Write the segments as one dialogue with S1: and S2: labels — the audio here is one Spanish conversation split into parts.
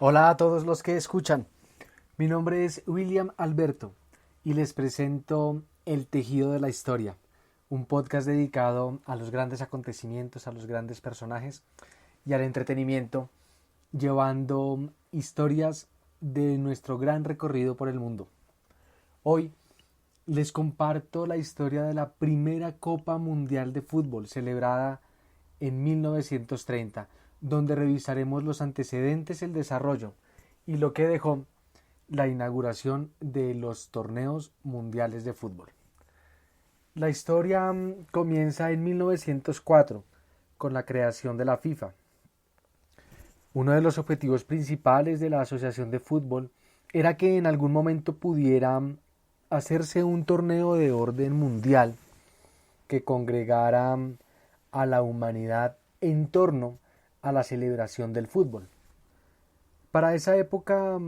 S1: Hola a todos los que escuchan. Mi nombre es William Alberto y les presento El Tejido de la Historia, un podcast dedicado a los grandes acontecimientos, a los grandes personajes y al entretenimiento, llevando historias de nuestro gran recorrido por el mundo. Hoy les comparto la historia de la primera Copa Mundial de Fútbol celebrada en 1930, donde revisaremos los antecedentes, el desarrollo y lo que dejó la inauguración de los torneos mundiales de fútbol. La historia comienza en 1904 con la creación de la FIFA. Uno de los objetivos principales de la Asociación de Fútbol era que en algún momento pudiera hacerse un torneo de orden mundial que congregara a la humanidad en torno a la celebración del fútbol. Para esa época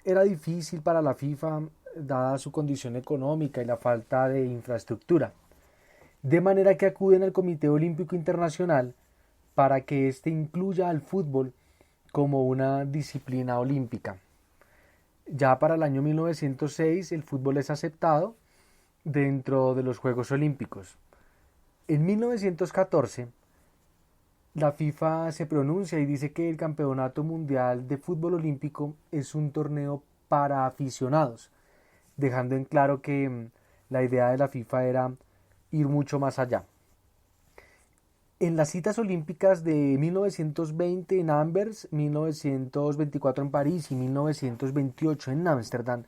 S1: era difícil para la FIFA, dada su condición económica y la falta de infraestructura, de manera que acuden al Comité Olímpico Internacional para que éste incluya al fútbol como una disciplina olímpica. Ya para el año 1906 el fútbol es aceptado dentro de los Juegos Olímpicos. En 1914 la FIFA se pronuncia y dice que el Campeonato Mundial de Fútbol Olímpico es un torneo para aficionados, dejando en claro que la idea de la FIFA era ir mucho más allá. En las citas olímpicas de 1920 en Anvers, 1924 en París y 1928 en Ámsterdam,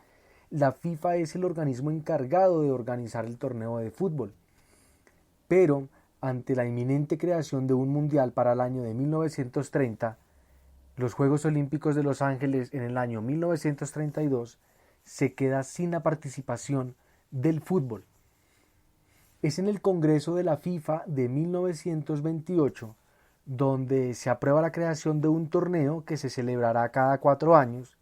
S1: la FIFA es el organismo encargado de organizar el torneo de fútbol. Pero, ante la inminente creación de un mundial para el año de 1930, los Juegos Olímpicos de Los Ángeles en el año 1932 se queda sin la participación del fútbol. Es en el Congreso de la FIFA de 1928 donde se aprueba la creación de un torneo que se celebrará cada 4 años,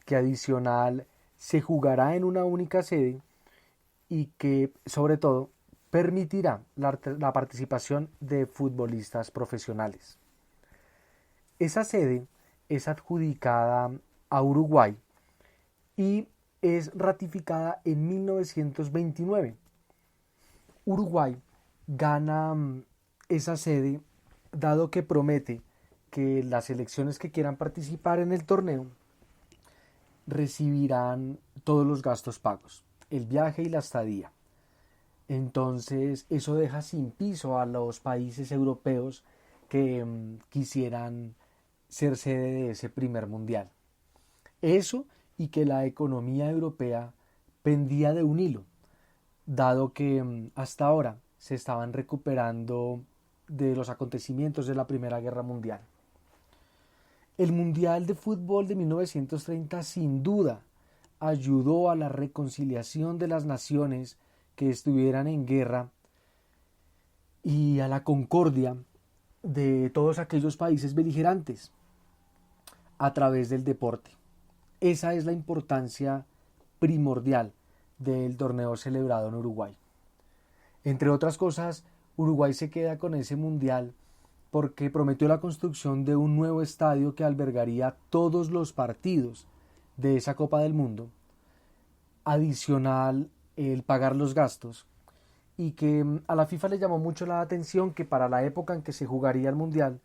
S1: que adicional se jugará en una única sede y que sobre todo permitirá la participación de futbolistas profesionales. Esa sede es adjudicada a Uruguay y es ratificada en 1929. Uruguay gana esa sede dado que promete que las selecciones que quieran participar en el torneo recibirán todos los gastos pagos, el viaje y la estadía. Entonces eso deja sin piso a los países europeos que quisieran ser sede de ese primer mundial. Eso y que la economía europea pendía de un hilo, dado que hasta ahora se estaban recuperando de los acontecimientos de la Primera Guerra Mundial. El Mundial de Fútbol de 1930 sin duda ayudó a la reconciliación de las naciones que estuvieran en guerra y a la concordia de todos aquellos países beligerantes a través del deporte. Esa es la importancia primordial del torneo celebrado en Uruguay. Entre otras cosas, Uruguay se queda con ese mundial porque prometió la construcción de un nuevo estadio que albergaría todos los partidos de esa Copa del Mundo, adicional el pagar los gastos, y que a la FIFA le llamó mucho la atención que para la época en que se jugaría el Mundial,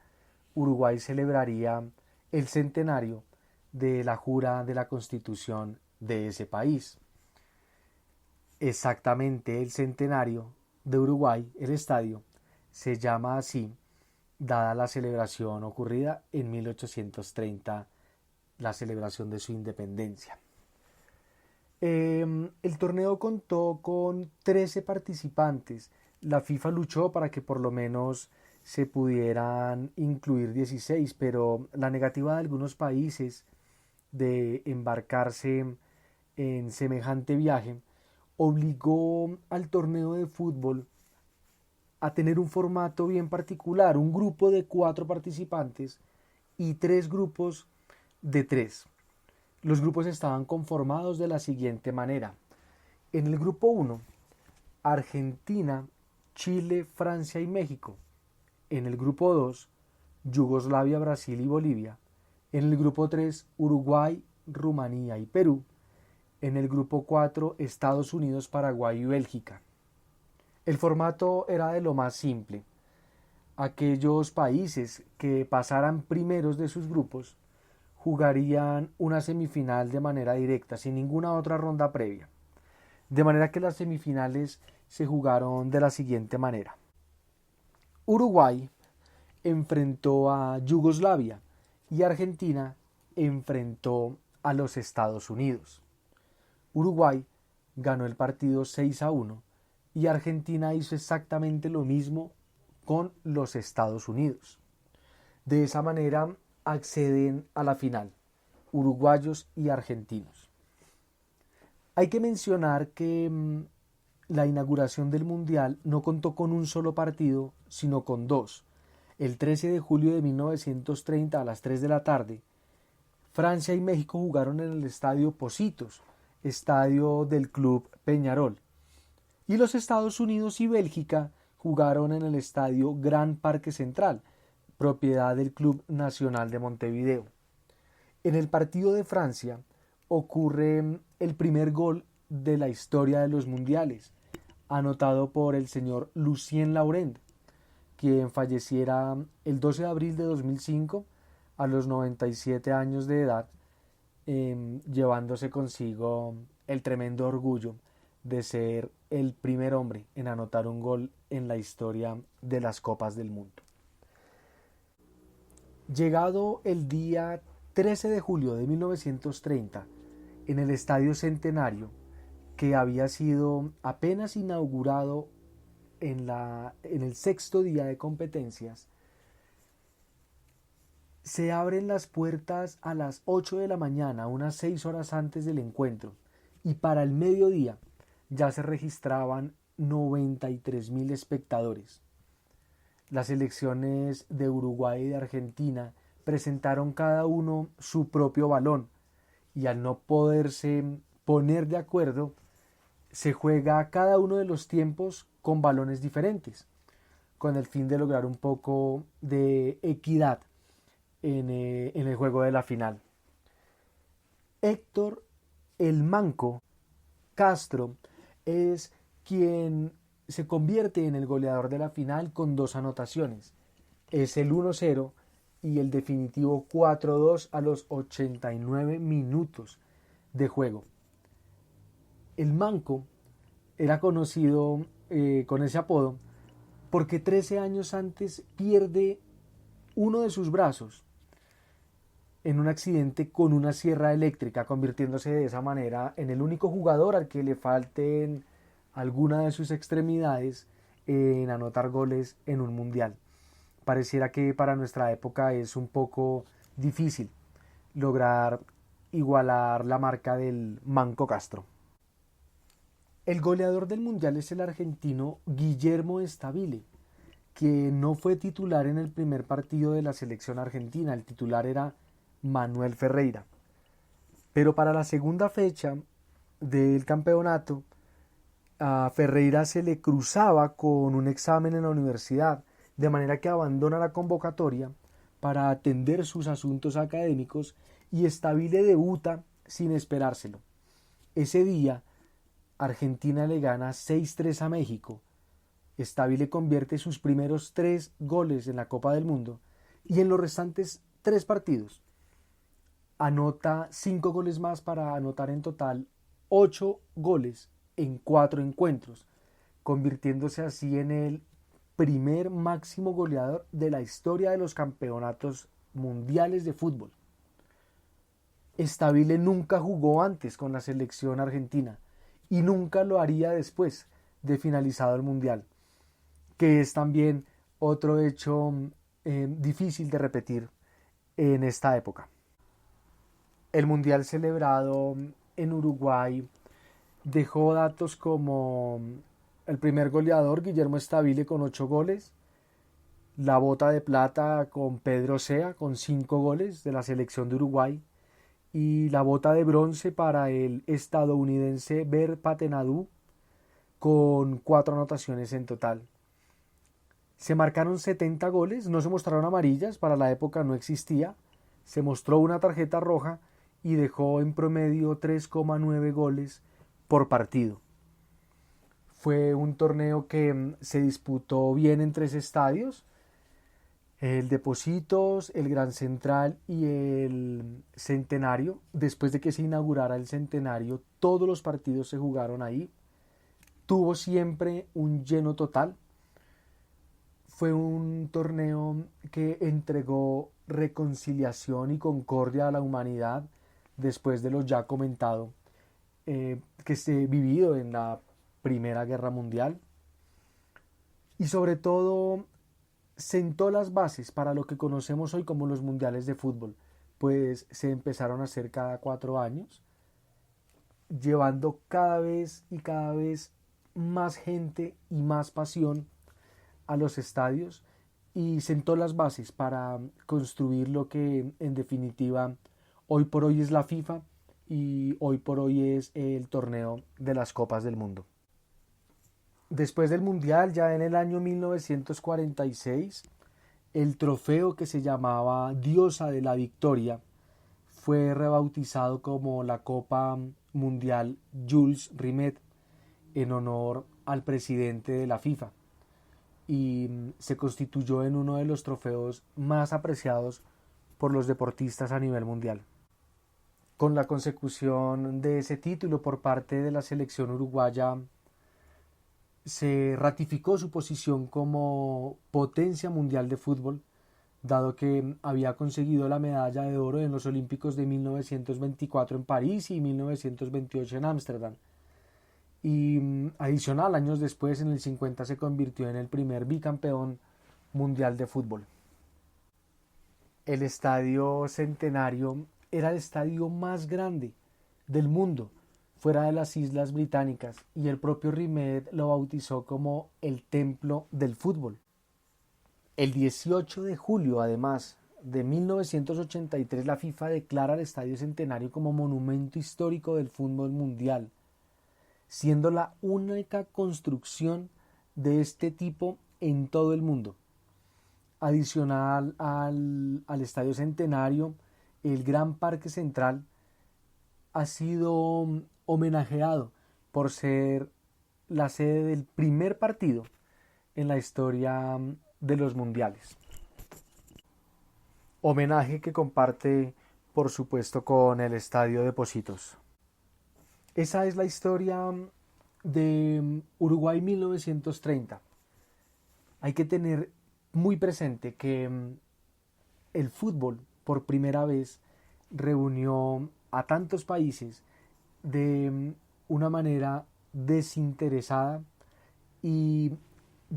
S1: Uruguay celebraría el centenario de la jura de la Constitución de ese país. Exactamente el centenario de Uruguay, el estadio, se llama así, dada la celebración ocurrida en 1830, la celebración de su independencia. El torneo contó con 13 participantes. La FIFA luchó para que por lo menos se pudieran incluir 16, pero la negativa de algunos países de embarcarse en semejante viaje obligó al torneo de fútbol a tener un formato bien particular, un grupo de 4 participantes y 3 grupos de 3. Los grupos estaban conformados de la siguiente manera. En el grupo 1, Argentina, Chile, Francia y México. En el grupo 2, Yugoslavia, Brasil y Bolivia. En el grupo 3, Uruguay, Rumanía y Perú. En el grupo 4, Estados Unidos, Paraguay y Bélgica. El formato era de lo más simple. Aquellos países que pasaran primeros de sus grupos jugarían una semifinal de manera directa, sin ninguna otra ronda previa. De manera que las semifinales se jugaron de la siguiente manera. Uruguay enfrentó a Yugoslavia y Argentina enfrentó a los Estados Unidos. Uruguay ganó el partido 6-1 y Argentina hizo exactamente lo mismo con los Estados Unidos. De esa manera acceden a la final, uruguayos y argentinos. Hay que mencionar que la inauguración del Mundial no contó con un solo partido, sino con dos. El 13 de julio de 1930 a las 3 de la tarde, Francia y México jugaron en el estadio Pocitos, estadio del club Peñarol, y los Estados Unidos y Bélgica jugaron en el estadio Gran Parque Central, propiedad del Club Nacional de Montevideo. En el partido de Francia ocurre el primer gol de la historia de los mundiales, anotado por el señor Lucien Laurent, quien falleciera el 12 de abril de 2005 a los 97 años de edad, llevándose consigo el tremendo orgullo de ser el primer hombre en anotar un gol en la historia de las Copas del Mundo. Llegado el día 13 de julio de 1930, en el Estadio Centenario, que había sido apenas inaugurado en el sexto día de competencias, se abren las puertas a las 8 de la mañana, unas 6 horas antes del encuentro, y para el mediodía ya se registraban 93.000 espectadores. Las selecciones de Uruguay y de Argentina presentaron cada uno su propio balón y al no poderse poner de acuerdo, se juega cada uno de los tiempos con balones diferentes, con el fin de lograr un poco de equidad en el juego de la final. Héctor el Manco Castro es quien se convierte en el goleador de la final con 2 anotaciones. Es el 1-0 y el definitivo 4-2 a los 89 minutos de juego. El Manco era conocido con ese apodo porque 13 años antes pierde uno de sus brazos en un accidente con una sierra eléctrica, convirtiéndose de esa manera en el único jugador al que le falten alguna de sus extremidades en anotar goles en un mundial. Pareciera que para nuestra época es un poco difícil lograr igualar la marca del Manco Castro. El goleador del mundial es el argentino Guillermo Stabile, que no fue titular en el primer partido de la selección argentina. El titular era Manuel Ferreira. Pero para la segunda fecha del campeonato, a Ferreira se le cruzaba con un examen en la universidad, de manera que abandona la convocatoria para atender sus asuntos académicos y Stabile debuta sin esperárselo. Ese día, Argentina le gana 6-3 a México. Stabile convierte sus primeros 3 goles en la Copa del Mundo y en los restantes 3 partidos anota 5 goles más para anotar en total 8 goles en 4 encuentros, convirtiéndose así en el primer máximo goleador de la historia de los campeonatos mundiales de fútbol. Stabile nunca jugó antes con la selección argentina y nunca lo haría después de finalizado el mundial, que es también otro hecho difícil de repetir en esta época. El mundial celebrado en Uruguay dejó datos como el primer goleador, Guillermo Stabile, con 8 goles, la bota de plata con Pedro Sea, con 5 goles de la selección de Uruguay, y la bota de bronce para el estadounidense Ber Patenadou, con 4 anotaciones en total. Se marcaron 70 goles, no se mostraron amarillas, para la época no existía, se mostró una tarjeta roja y dejó en promedio 3,9 goles por partido. Fue un torneo que se disputó bien en 3 estadios: el de Pocitos, el Gran Central y el Centenario. Después de que se inaugurara el Centenario, todos los partidos se jugaron ahí. Tuvo siempre un lleno total. Fue un torneo que entregó reconciliación y concordia a la humanidad después de lo ya comentado que se vivido en la Primera Guerra Mundial. Y sobre todo sentó las bases para lo que conocemos hoy como los mundiales de fútbol, pues se empezaron a hacer cada 4 años, llevando cada vez más gente y más pasión a los estadios, y sentó las bases para construir lo que en definitiva hoy por hoy es la FIFA y hoy por hoy es el torneo de las Copas del Mundo. Después del Mundial, ya en el año 1946, el trofeo que se llamaba Diosa de la Victoria fue rebautizado como la Copa Mundial Jules Rimet en honor al presidente de la FIFA, y se constituyó en uno de los trofeos más apreciados por los deportistas a nivel mundial. Con la consecución de ese título por parte de la selección uruguaya, se ratificó su posición como potencia mundial de fútbol, dado que había conseguido la medalla de oro en los Olímpicos de 1924 en París y 1928 en Ámsterdam. Y adicional, años después, en el 50, se convirtió en el primer bicampeón mundial de fútbol. El Estadio Centenario era el estadio más grande del mundo, fuera de las Islas Británicas, y el propio Rimet lo bautizó como el Templo del Fútbol. El 18 de julio, además, de 1983, la FIFA declara el Estadio Centenario como Monumento Histórico del Fútbol Mundial, siendo la única construcción de este tipo en todo el mundo. Adicional al Estadio Centenario, el Gran Parque Central ha sido homenajeado por ser la sede del primer partido en la historia de los mundiales. Homenaje que comparte, por supuesto, con el Estadio de Pocitos. Esa es la historia de Uruguay 1930. Hay que tener muy presente que el fútbol por primera vez reunió a tantos países de una manera desinteresada y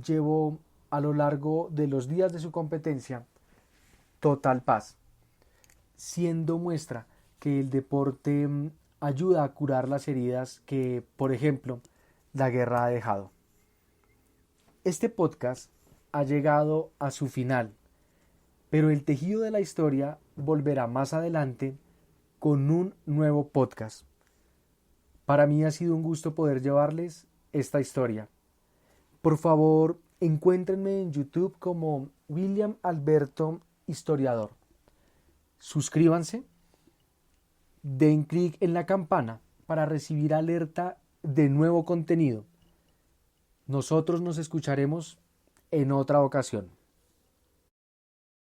S1: llevó a lo largo de los días de su competencia total paz, siendo muestra que el deporte ayuda a curar las heridas que, por ejemplo, la guerra ha dejado. Este podcast ha llegado a su final, pero el tejido de la historia volverá más adelante con un nuevo podcast. Para mí ha sido un gusto poder llevarles esta historia. Por favor, encuéntrenme en YouTube como William Alberto Historiador. Suscríbanse, den clic en la campana para recibir alerta de nuevo contenido. Nosotros nos escucharemos en otra ocasión.